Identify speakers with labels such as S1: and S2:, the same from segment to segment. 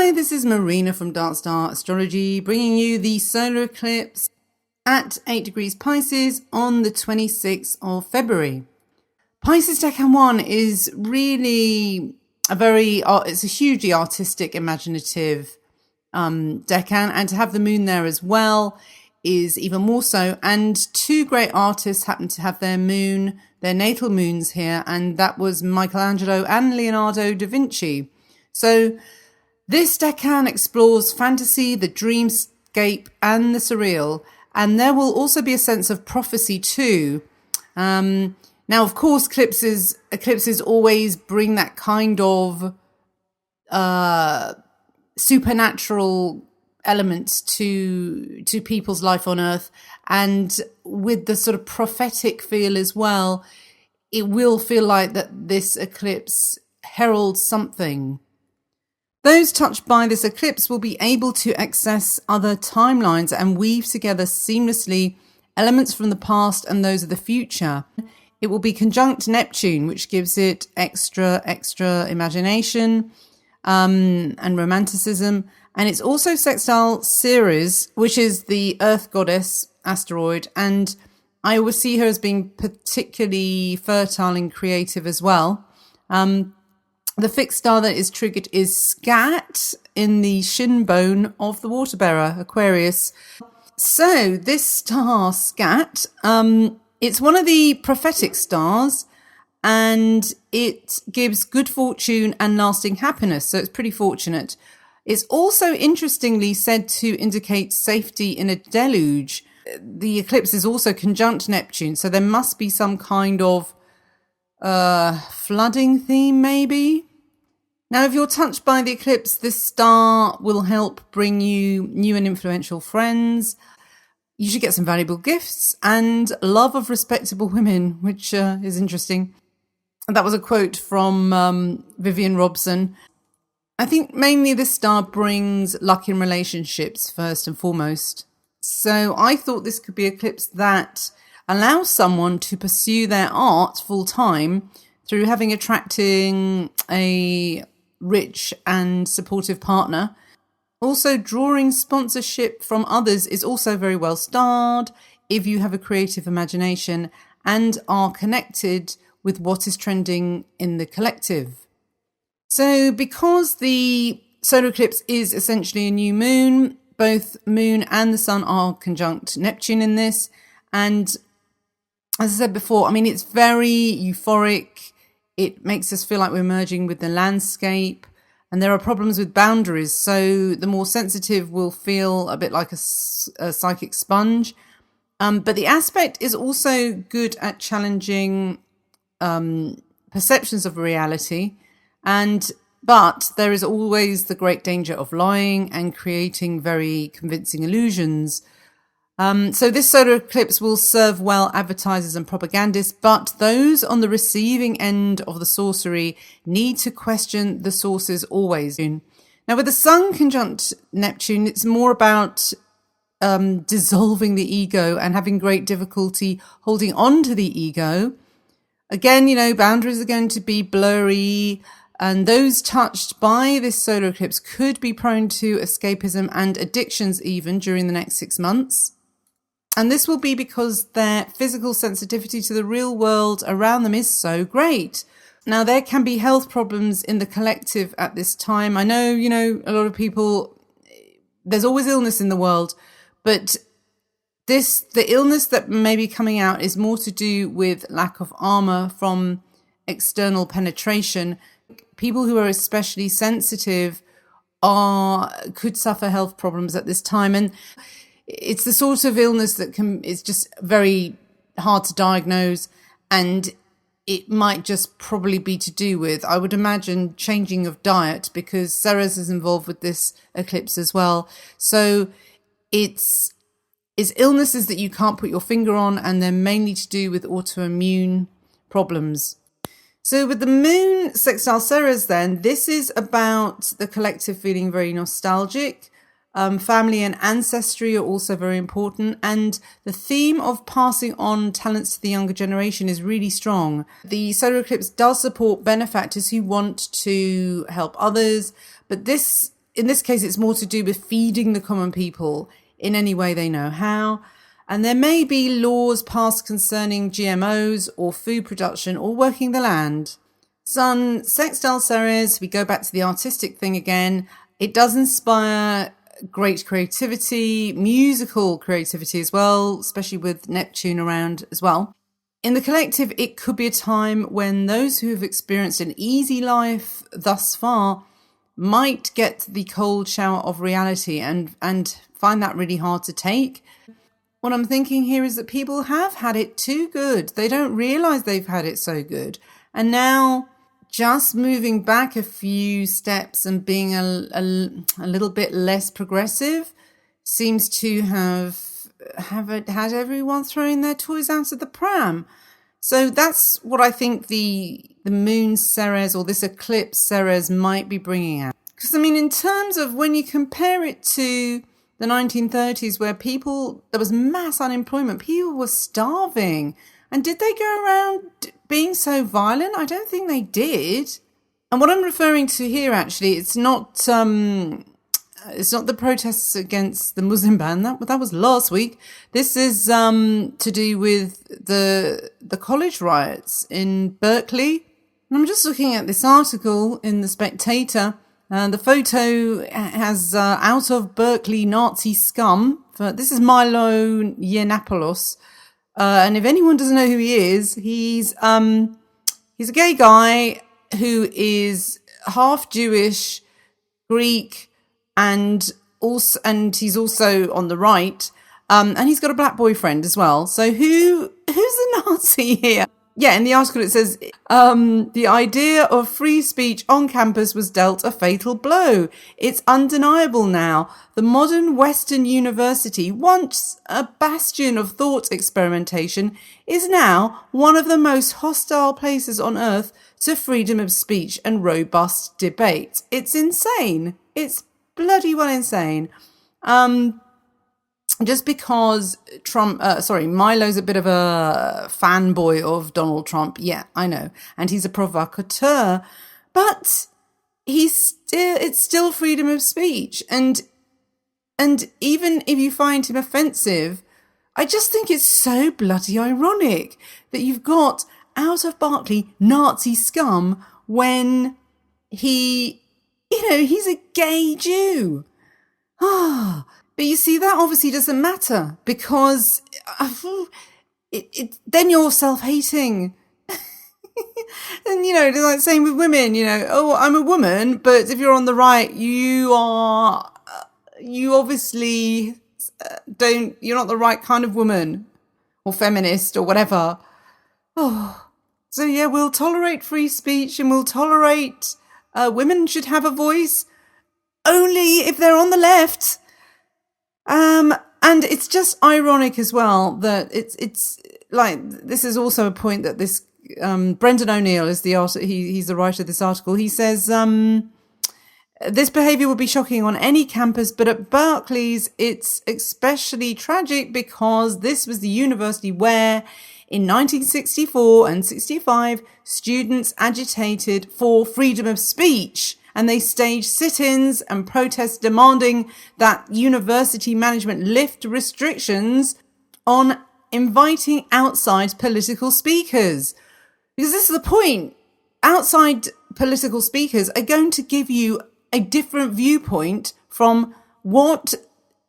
S1: Hi, this is Marina from Dark Star Astrology, bringing you the solar eclipse at 8 degrees Pisces on the 26th of February. Pisces Decan 1 is really it's a hugely artistic, imaginative decan, and to have the moon there as well is even more so. And two great artists happen to have their natal moons here, and that was Michelangelo and Leonardo da Vinci. So this decan explores fantasy, the dreamscape, and the surreal, and there will also be a sense of prophecy too. Now, of course, eclipses always bring that kind of supernatural element to people's life on Earth, and with the sort of prophetic feel as well, it will feel like that this eclipse heralds something. Those touched by this eclipse will be able to access other timelines and weave together seamlessly elements from the past and those of the future. It will be conjunct Neptune, which gives it extra imagination and romanticism. And it's also sextile Ceres, which is the Earth goddess asteroid. And I always see her as being particularly fertile and creative as well. The fixed star that is triggered is Scat in the shin bone of the water bearer, Aquarius. So this star, Scat, it's one of the prophetic stars, and it gives good fortune and lasting happiness. So it's pretty fortunate. It's also interestingly said to indicate safety in a deluge. The eclipse is also conjunct Neptune, so there must be some kind of flooding theme maybe. Now, if you're touched by the eclipse, this star will help bring you new and influential friends. You should get some valuable gifts and love of respectable women, which is interesting. And that was a quote from Vivian Robson. I think mainly this star brings luck in relationships first and foremost. So I thought this could be an eclipse that allows someone to pursue their art full time through attracting a rich and supportive partner. Also, drawing sponsorship from others is also very well starred if you have a creative imagination and are connected with what is trending in the collective. So because the solar eclipse is essentially a new moon, both moon and the sun are conjunct Neptune in this. And as I said before, I mean, it's very euphoric. It makes us feel like we're merging with the landscape, and there are problems with boundaries. So the more sensitive will feel a bit like a psychic sponge. But the aspect is also good at challenging perceptions of reality. But there is always the great danger of lying and creating very convincing illusions. So this solar eclipse will serve well advertisers and propagandists, but those on the receiving end of the sorcery need to question the sources always. Now, with the sun conjunct Neptune, it's more about dissolving the ego and having great difficulty holding on to the ego. Again, boundaries are going to be blurry, and those touched by this solar eclipse could be prone to escapism and addictions even during the next 6 months. And this will be because their physical sensitivity to the real world around them is so great. Now, there can be health problems in the collective at this time. I know, a lot of people, there's always illness in the world, but the illness that may be coming out is more to do with lack of armor from external penetration. People who are especially sensitive could suffer health problems at this time. And it's the sort of illness that is just very hard to diagnose, and it might just probably be to do with, I would imagine, changing of diet, because Ceres is involved with this eclipse as well. So it's illnesses that you can't put your finger on, and they're mainly to do with autoimmune problems. So with the moon sextile Ceres then, this is about the collective feeling very nostalgic. Family and ancestry are also very important, and the theme of passing on talents to the younger generation is really strong. The solar eclipse does support benefactors who want to help others, but this in this case, it's more to do with feeding the common people in any way they know how. And there may be laws passed concerning GMOs or food production or working the land. Sun, sextile Ceres, we go back to the artistic thing again. It does inspire great creativity, musical creativity as well, especially with Neptune around as well. In the collective, it could be a time when those who have experienced an easy life thus far might get the cold shower of reality and find that really hard to take. What I'm thinking here is that people have had it too good. They don't realize they've had it so good. And now just moving back a few steps and being a little bit less progressive seems to have had everyone throwing their toys out of the pram. So that's what I think the moon Ceres or this eclipse Ceres might be bringing out. Because, I mean, in terms of when you compare it to the 1930s where there was mass unemployment, people were starving. And did they go around being so violent? I don't think they did. And what I'm referring to here, actually, it's not the protests against the Muslim ban. That was last week. This is to do with the college riots in Berkeley. And I'm just looking at this article in The Spectator. The photo has out of Berkeley Nazi scum. This is Milo Yiannopoulos. And if anyone doesn't know who he is, he's a gay guy who is half Jewish, Greek, and he's also on the right, and he's got a black boyfriend as well. So who's the Nazi here? Yeah, in the article it says, the idea of free speech on campus was dealt a fatal blow. It's undeniable now. The modern Western university, once a bastion of thought experimentation, is now one of the most hostile places on earth to freedom of speech and robust debate. It's insane. It's bloody well insane. Just because Milo's a bit of a fanboy of Donald Trump. Yeah, I know. And he's a provocateur, but it's still freedom of speech. And even if you find him offensive, I just think it's so bloody ironic that you've got out of Berkeley Nazi scum when he's a gay Jew. But you see, that obviously doesn't matter because then you're self-hating. And, it's like same with women, oh, I'm a woman, but if you're on the right, you obviously you're not the right kind of woman or feminist or whatever. Oh, so yeah, we'll tolerate free speech and we'll tolerate women should have a voice only if they're on the left. And it's just ironic as well that it's like, this is also a point that this, Brendan O'Neill is he's the writer of this article. He says, this behavior would be shocking on any campus, but at Berkeley's, it's especially tragic because this was the university where in 1964 and 65, students agitated for freedom of speech. And they staged sit-ins and protests demanding that university management lift restrictions on inviting outside political speakers. Because this is the point. Outside political speakers are going to give you a different viewpoint from what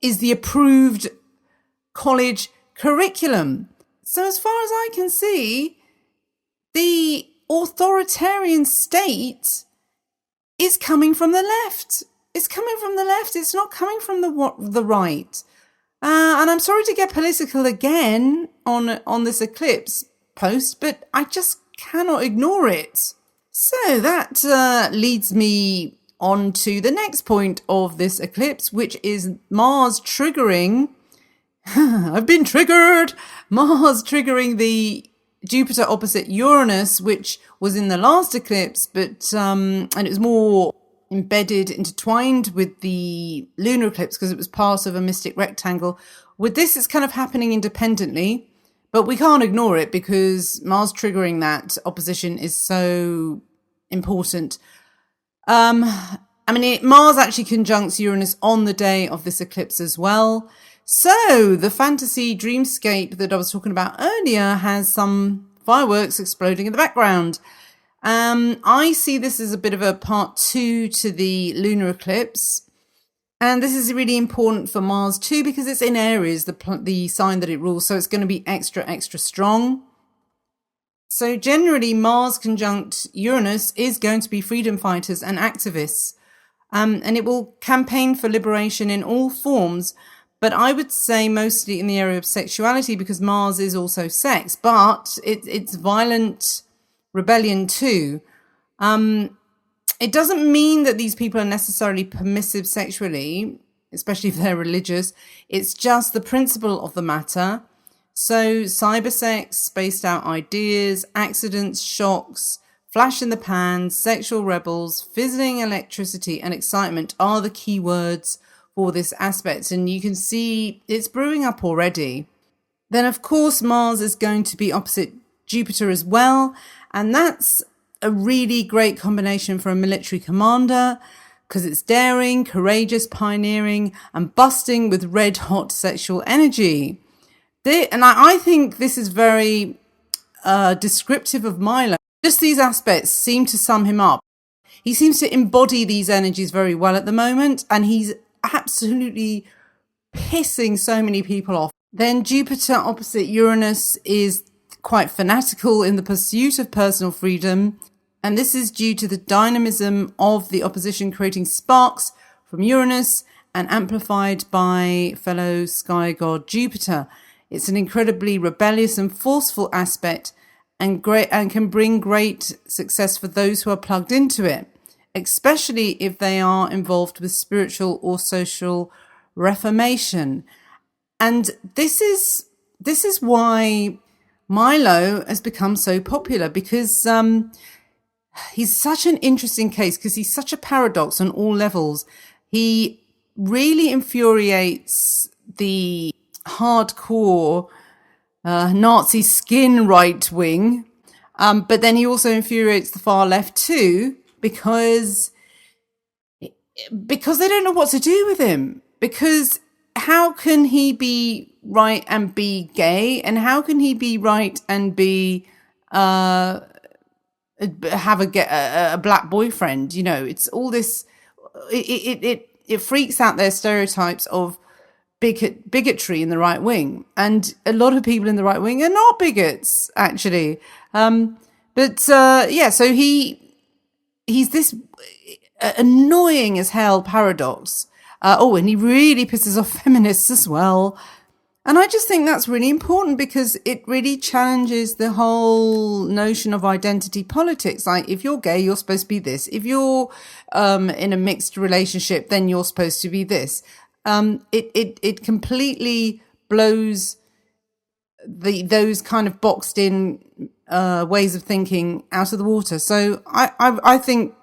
S1: is the approved college curriculum. So as far as I can see, the authoritarian state is coming from the left. It's coming from the left. It's not coming from the right. And I'm sorry to get political again on this eclipse post, but I just cannot ignore it. So that leads me on to the next point of this eclipse, which is Mars triggering. I've been triggered. Mars triggering the Jupiter opposite Uranus, which was in the last eclipse, but and it was more intertwined with the lunar eclipse because it was part of a mystic rectangle. With this, it's kind of happening independently, but we can't ignore it because Mars triggering that opposition is so important. I mean, Mars actually conjuncts Uranus on the day of this eclipse as well. So the fantasy dreamscape that I was talking about earlier has some fireworks exploding in the background. I see this as a bit of a part 2 to the lunar eclipse. And this is really important for Mars too, because it's in Aries, the sign that it rules. So it's going to be extra, extra strong. So generally, Mars conjunct Uranus is going to be freedom fighters and activists. And it will campaign for liberation in all forms. But I would say mostly in the area of sexuality, because Mars is also sex, but it's violent rebellion too. It doesn't mean that these people are necessarily permissive sexually, especially if they're religious. It's just the principle of the matter. So cybersex, spaced out ideas, accidents, shocks, flash in the pan, sexual rebels, fizzling electricity and excitement are the key words for this aspect. And you can see it's brewing up already. Then, of course, Mars is going to be opposite Jupiter as well. And that's a really great combination for a military commander, because it's daring, courageous, pioneering, and busting with red hot sexual energy. And I think this is very descriptive of Milo. Just these aspects seem to sum him up. He seems to embody these energies very well at the moment, and he's absolutely pissing so many people off. Then Jupiter opposite Uranus is quite fanatical in the pursuit of personal freedom, and this is due to the dynamism of the opposition creating sparks from Uranus and amplified by fellow sky god Jupiter. It's an incredibly rebellious and forceful aspect, and can bring great success for those who are plugged into it, especially if they are involved with spiritual or social reformation. And this is why Milo has become so popular, because he's such an interesting case, because he's such a paradox on all levels. He really infuriates the hardcore Nazi skin right wing, but then he also infuriates the far left too, because they don't know what to do with him. Because how can he be right and be gay, and how can he be right and be have a black boyfriend? You know, it's all this. It freaks out their stereotypes of bigotry in the right wing, and a lot of people in the right wing are not bigots actually. So he's this annoying as hell paradox. And he really pisses off feminists as well. And I just think that's really important, because it really challenges the whole notion of identity politics. Like, if you're gay, you're supposed to be this. If you're in a mixed relationship, then you're supposed to be this. It completely blows those kind of boxed in ways of thinking out of the water. So I think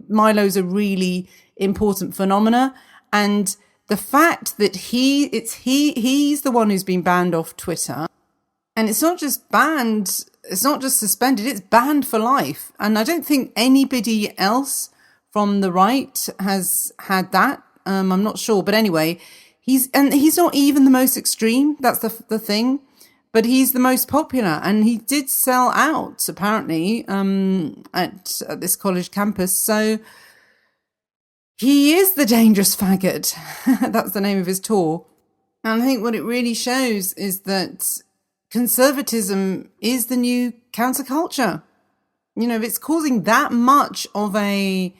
S1: Milo's a really important phenomena, and the fact that he's the one who's been banned off Twitter, and it's not just banned, it's not just suspended, it's banned for life. And I don't think anybody else from the right has had that. I'm not sure, but anyway, he's not even the most extreme. That's the thing, but he's the most popular, and he did sell out apparently at this college campus. So he is the dangerous faggot. That's the name of his tour. And I think what it really shows is that conservatism is the new counterculture. You know, if it's causing that much of a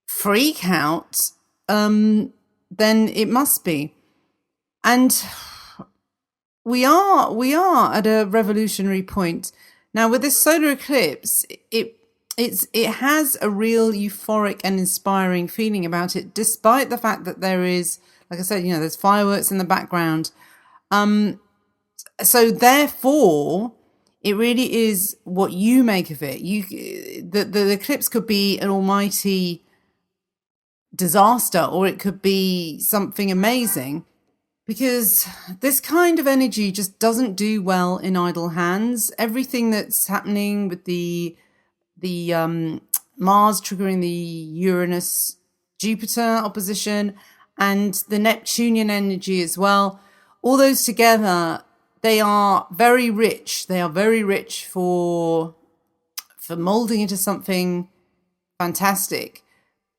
S1: freak out, then it must be. And we are at a revolutionary point now with this solar eclipse. It has a real euphoric and inspiring feeling about it, despite the fact that there is, like I said, you know, there's fireworks in the background. So therefore, it really is what you make of it. The eclipse could be an almighty disaster, or it could be something amazing, because this kind of energy just doesn't do well in idle hands. Everything that's happening with the Mars triggering the Uranus Jupiter opposition and the Neptunian energy as well. All those together, they are very rich. They are very rich for molding into something fantastic,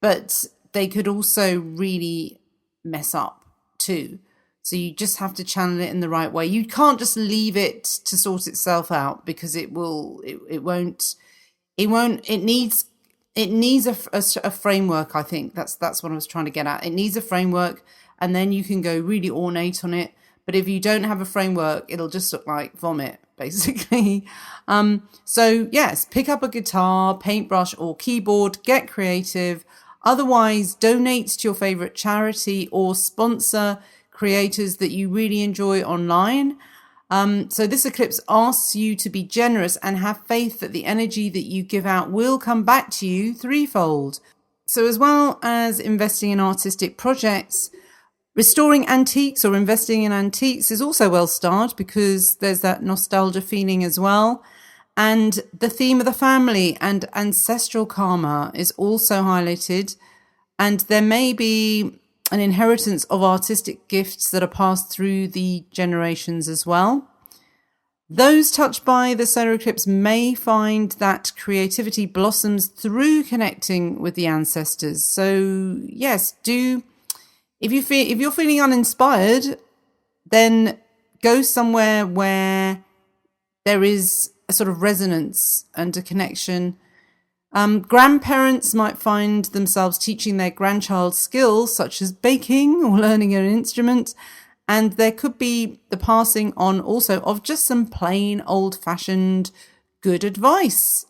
S1: but they could also really mess up too. So you just have to channel it in the right way. You can't just leave it to sort itself out, because it won't. It needs a framework. I think that's what I was trying to get at. It needs a framework, and then you can go really ornate on it. But if you don't have a framework, it'll just look like vomit, basically. So yes, pick up a guitar, paintbrush, or keyboard, get creative. Otherwise, donate to your favorite charity or sponsor creators that you really enjoy online. So this eclipse asks you to be generous and have faith that the energy that you give out will come back to you threefold. So as well as investing in artistic projects, restoring antiques or investing in antiques is also well starred, because there's that nostalgia feeling as well. And the theme of the family and ancestral karma is also highlighted. And there may be an inheritance of artistic gifts that are passed through the generations as well. Those touched by the solar eclipse may find that creativity blossoms through connecting with the ancestors. So yes, if you're feeling uninspired, then go somewhere where there is a sort of resonance and a connection. Grandparents might find themselves teaching their grandchild skills such as baking or learning an instrument, and there could be the passing on also of just some plain old-fashioned good advice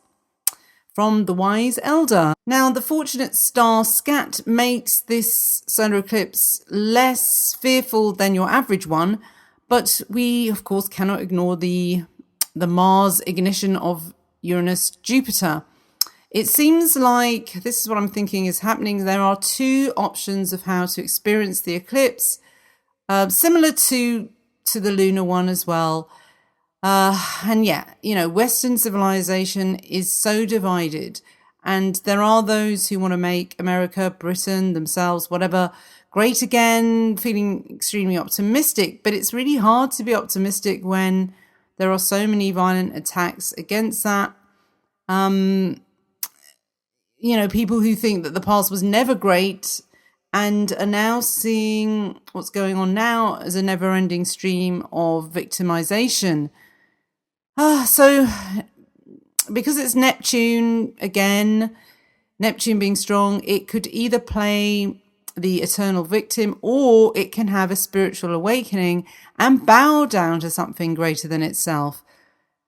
S1: from the wise elder. Now, the fortunate star Scat makes this solar eclipse less fearful than your average one, but we, of course, cannot ignore the Mars ignition of Uranus-Jupiter. It seems like, this is what I'm thinking is happening, there are two options of how to experience the eclipse, similar to the lunar one as well. And yeah, Western civilization is so divided, and there are those who want to make America, Britain, themselves, whatever, great again, feeling extremely optimistic. But it's really hard to be optimistic when there are so many violent attacks against that. People who think that the past was never great and are now seeing what's going on now as a never-ending stream of victimization. So because it's Neptune, again, Neptune being strong, it could either play the eternal victim, or it can have a spiritual awakening and bow down to something greater than itself.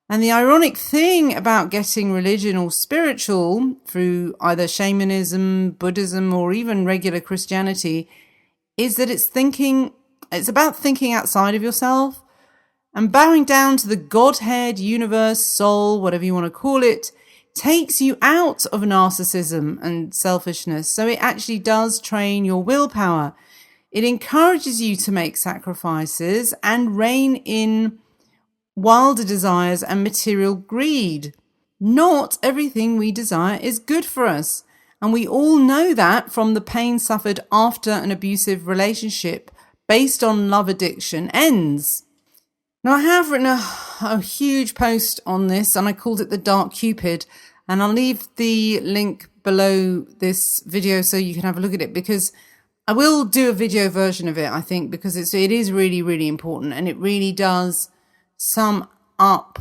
S1: And the ironic thing about getting religion or spiritual through either shamanism, Buddhism, or even regular Christianity is that it's about thinking outside of yourself and bowing down to the Godhead, universe, soul, whatever you want to call it, takes you out of narcissism and selfishness. So it actually does train your willpower. It encourages you to make sacrifices and rein in wilder desires and material greed. Not everything we desire is good for us, and we all know that from the pain suffered after an abusive relationship based on love addiction ends. Now, I have written a huge post on this, and I called it the Dark Cupid, and I'll leave the link below this video so you can have a look at it, because I will do a video version of it, I think, because it is really, really important, and it really does sum up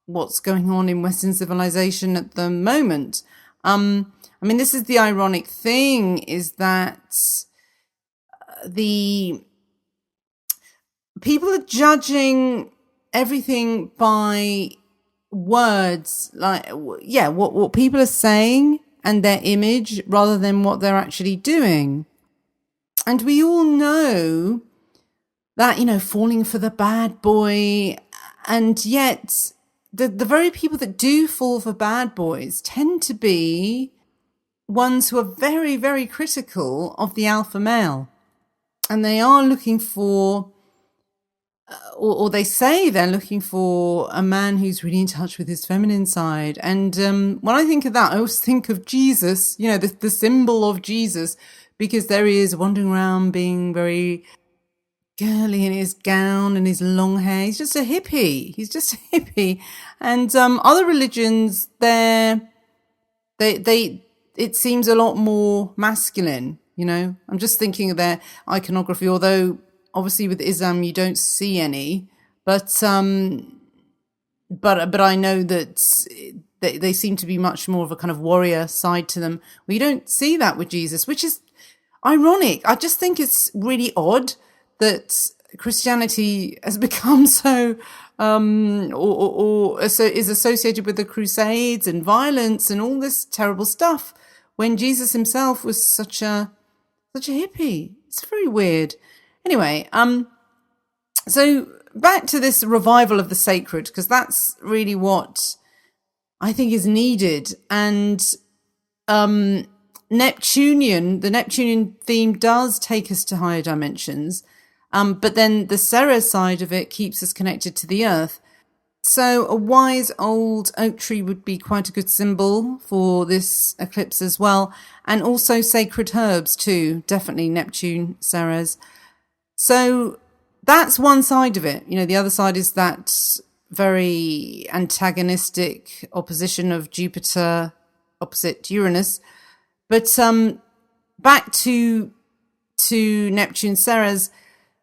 S1: what's going on in Western civilization at the moment. This is the ironic thing, is that the people are judging everything by words, like, what people are saying and their image rather than what they're actually doing. And we all know that, falling for the bad boy, and yet the very people that do fall for bad boys tend to be ones who are very, very critical of the alpha male. And they are looking for or they say they're looking for a man who's really in touch with his feminine side. And when I think of that, I always think of Jesus, the symbol of Jesus, because there he is wandering around being very girly in his gown and his long hair. He's just a hippie. And other religions, it seems a lot more masculine. I'm just thinking of their iconography, although obviously with Islam you don't see any, but I know that they seem to be much more of a kind of warrior side to them. We don't see that with Jesus, which is ironic. I just think it's really odd that Christianity has become so is associated with the Crusades and violence and all this terrible stuff, when Jesus himself was such a hippie. It's very weird. Anyway, so back to this revival of the sacred, because that's really what I think is needed. And the Neptunian theme does take us to higher dimensions, but then the Ceres side of it keeps us connected to the earth. So a wise old oak tree would be quite a good symbol for this eclipse as well. And also sacred herbs too, definitely Neptune, Ceres. So that's one side of it. The other side is that very antagonistic opposition of Jupiter opposite Uranus. But back to Neptune, Ceres,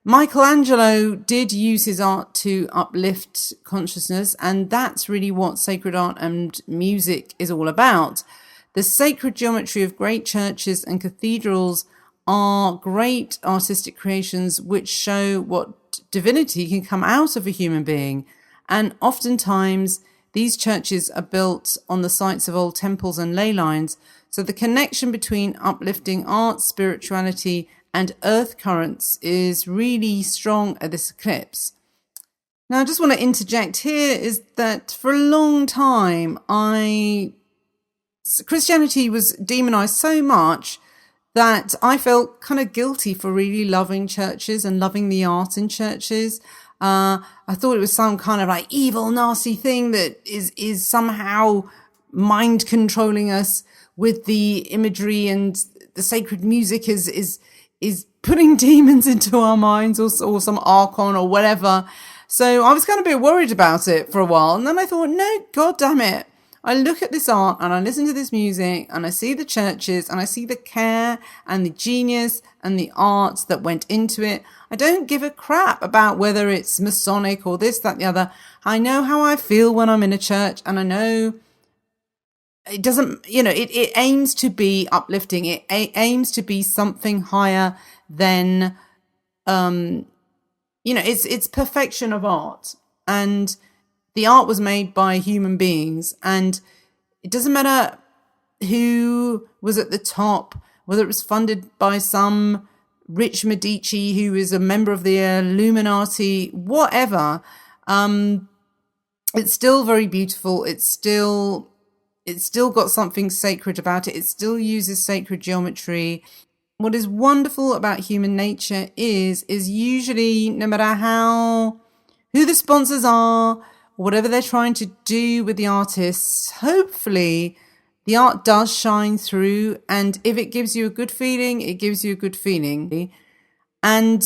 S1: Michelangelo did use his art to uplift consciousness, and that's really what sacred art and music is all about. The sacred geometry of great churches and cathedrals are great artistic creations which show what divinity can come out of a human being. And oftentimes these churches are built on the sites of old temples and ley lines. So the connection between uplifting art, spirituality, and earth currents is really strong at this eclipse. Now, I just want to interject here is that for a long time, Christianity was demonized so much that I felt kind of guilty for really loving churches and loving the art in churches. I thought it was some kind of like evil, nasty thing that is somehow mind controlling us with the imagery, and the sacred music is putting demons into our minds, or some archon or whatever. So I was kind of a bit worried about it for a while. And then I thought, no, God damn it. I look at this art and I listen to this music and I see the churches and I see the care and the genius and the art that went into it. I don't give a crap about whether it's Masonic or this, that, the other. I know how I feel when I'm in a church, and I know it doesn't, it aims to be uplifting. It aims to be something higher than, it's perfection of art. And the art was made by human beings, and it doesn't matter who was at the top, whether it was funded by some rich Medici who is a member of the Illuminati, whatever. It's still very beautiful. It's still got something sacred about it. It still uses sacred geometry. What is wonderful about human nature is usually, no matter who the sponsors are, whatever they're trying to do with the artists, hopefully the art does shine through. And if it gives you a good feeling, it gives you a good feeling. And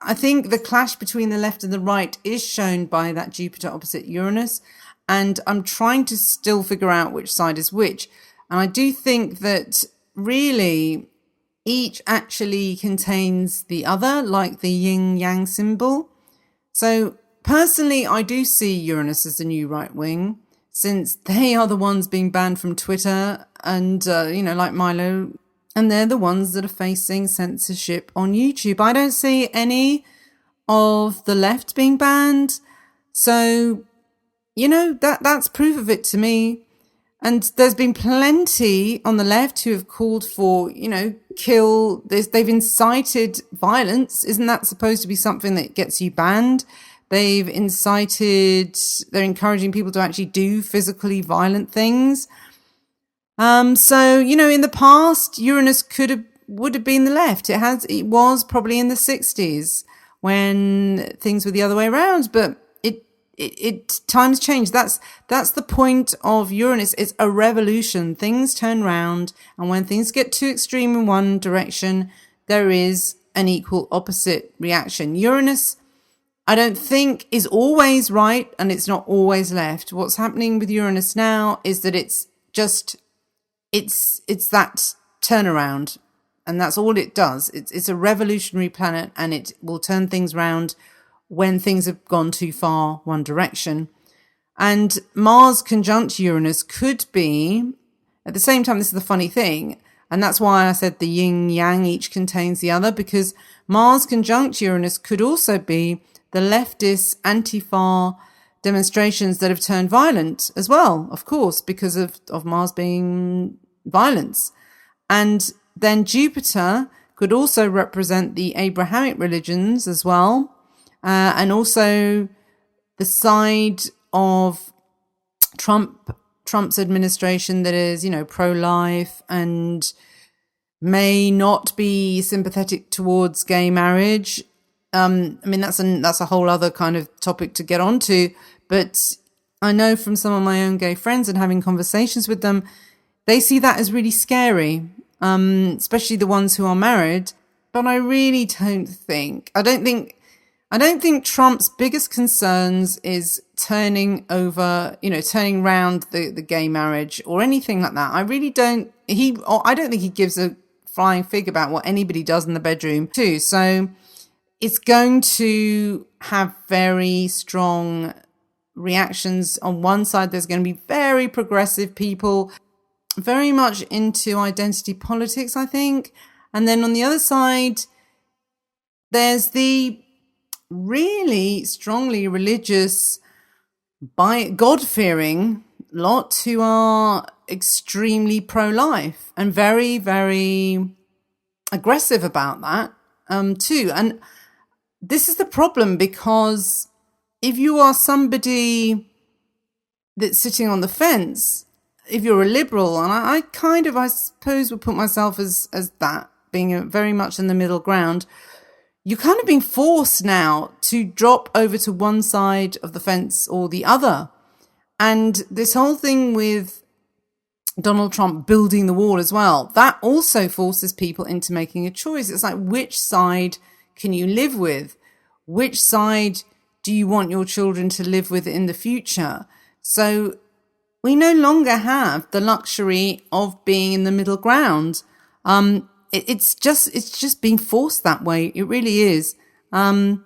S1: I think the clash between the left and the right is shown by that Jupiter opposite Uranus. And I'm trying to still figure out which side is which. And I do think that really each actually contains the other, like the yin-yang symbol. So personally, I do see Uranus as the new right wing, since they are the ones being banned from Twitter and, like Milo, and they're the ones that are facing censorship on YouTube. I don't see any of the left being banned. So, that's proof of it to me. And there's been plenty on the left who have called for, kill this. They've incited violence. Isn't that supposed to be something that gets you banned? They're encouraging people to actually do physically violent things. So, in the past, Uranus would have been the left. It was probably in the 60s when things were the other way around. But it times change. That's the point of Uranus. It's a revolution. Things turn round, and when things get too extreme in one direction, there is an equal opposite reaction. Uranus, I don't think, is always right, and it's not always left. What's happening with Uranus now is that it's that turnaround, and that's all it does. It's a revolutionary planet, and it will turn things round when things have gone too far one direction. And Mars conjunct Uranus could be, at the same time, this is the funny thing, and that's why I said the yin yang each contains the other, because Mars conjunct Uranus could also be the leftist anti-Far demonstrations that have turned violent as well, of course, because of Mars being violence. And then Jupiter could also represent the Abrahamic religions as well, and also the side of Trump's administration that is, pro-life and may not be sympathetic towards gay marriage. That's a whole other kind of topic to get onto, but I know from some of my own gay friends and having conversations with them, they see that as really scary, especially the ones who are married. But I really I don't think Trump's biggest concerns is turning round the gay marriage or anything like that. I really don't. I don't think he gives a flying fig about what anybody does in the bedroom too. So it's going to have very strong reactions. On one side, there's going to be very progressive people, very much into identity politics, I think. And then on the other side, there's the really strongly religious, God-fearing lot who are extremely pro-life and very, very aggressive about that too. And this is the problem, because if you are somebody that's sitting on the fence, if you're a liberal, and I suppose would put myself as that, being very much in the middle ground, you're kind of being forced now to drop over to one side of the fence or the other. And this whole thing with Donald Trump building the wall as well, that also forces people into making a choice. It's like, which side can you live with? Which side do you want your children to live with in the future? So we no longer have the luxury of being in the middle ground. It's just being forced that way. It really is. It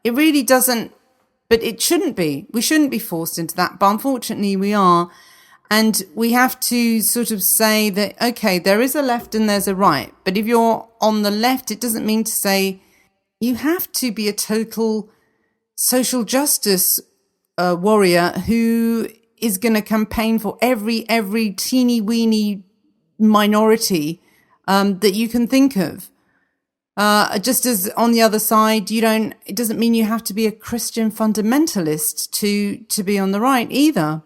S1: really doesn't, but it shouldn't be. We shouldn't be forced into that. But unfortunately we are. And we have to sort of say that, okay, there is a left and there's a right. But if you're on the left, it doesn't mean to say you have to be a total social justice warrior who is going to campaign for every teeny weeny minority that you can think of. Just as on the other side, it doesn't mean you have to be a Christian fundamentalist to be on the right either.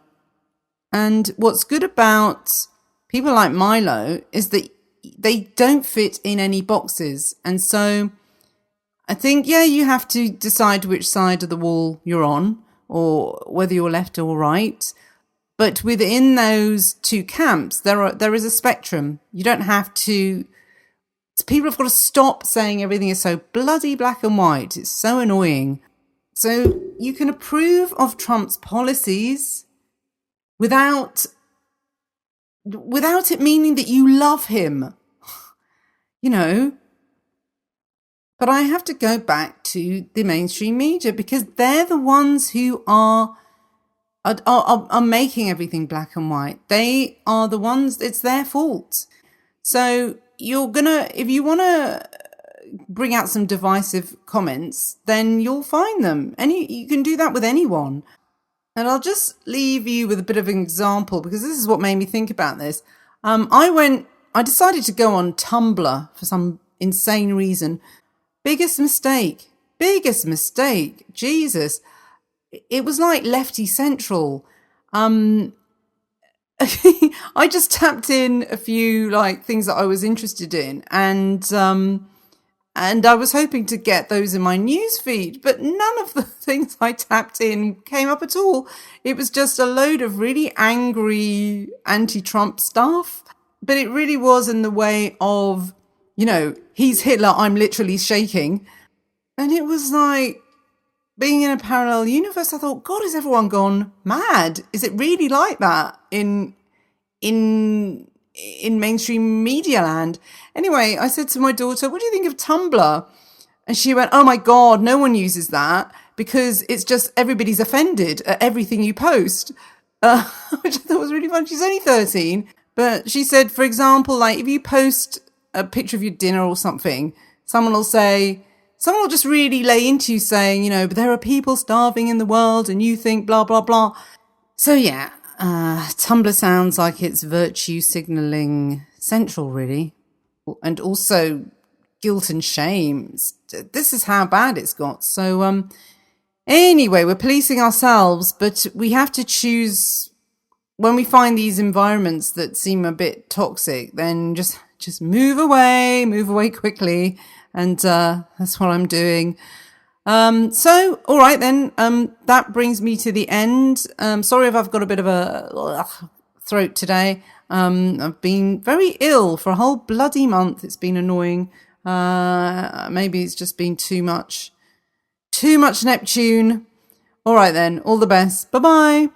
S1: And what's good about people like Milo is that they don't fit in any boxes. And so I think, you have to decide which side of the wall you're on, or whether you're left or right. But within those two camps, there is a spectrum. You don't have to. People have got to stop saying everything is so bloody black and white. It's so annoying. So you can approve of Trump's policies without it meaning that you love him. But I have to go back to the mainstream media, because they're the ones who are making everything black and white. They are the ones, it's their fault. So if you want to bring out some divisive comments, then you'll find them. You can do that with anyone. And I'll just leave you with a bit of an example, because this is what made me think about this. I decided to go on Tumblr for some insane reason. Biggest mistake. Jesus. It was like Lefty Central. I just tapped in a few things that I was interested in, and And I was hoping to get those in my news feed, but none of the things I tapped in came up at all. It was just a load of really angry anti-Trump stuff. But it really was in the way of, he's Hitler, I'm literally shaking. And it was like being in a parallel universe. I thought, God, has everyone gone mad? Is it really like that in mainstream media land? Anyway, I said to my daughter, what do you think of Tumblr? And she went, oh my God, no one uses that because it's just everybody's offended at everything you post, which I thought was really fun. She's only 13, but she said, for example, like if you post a picture of your dinner or something, someone will just really lay into you saying, but there are people starving in the world and you think blah, blah, blah. So yeah, Tumblr sounds like it's virtue signaling central, really. And also guilt and shame. This is how bad it's got. So anyway, we're policing ourselves, but we have to choose when we find these environments that seem a bit toxic, then just move away quickly. And that's what I'm doing. So, all right, then, that brings me to the end. Sorry if I've got a bit of a throat today. I've been very ill for a whole bloody month. It's been annoying. Maybe it's just been too much Neptune. All right, then, all the best. Bye-bye.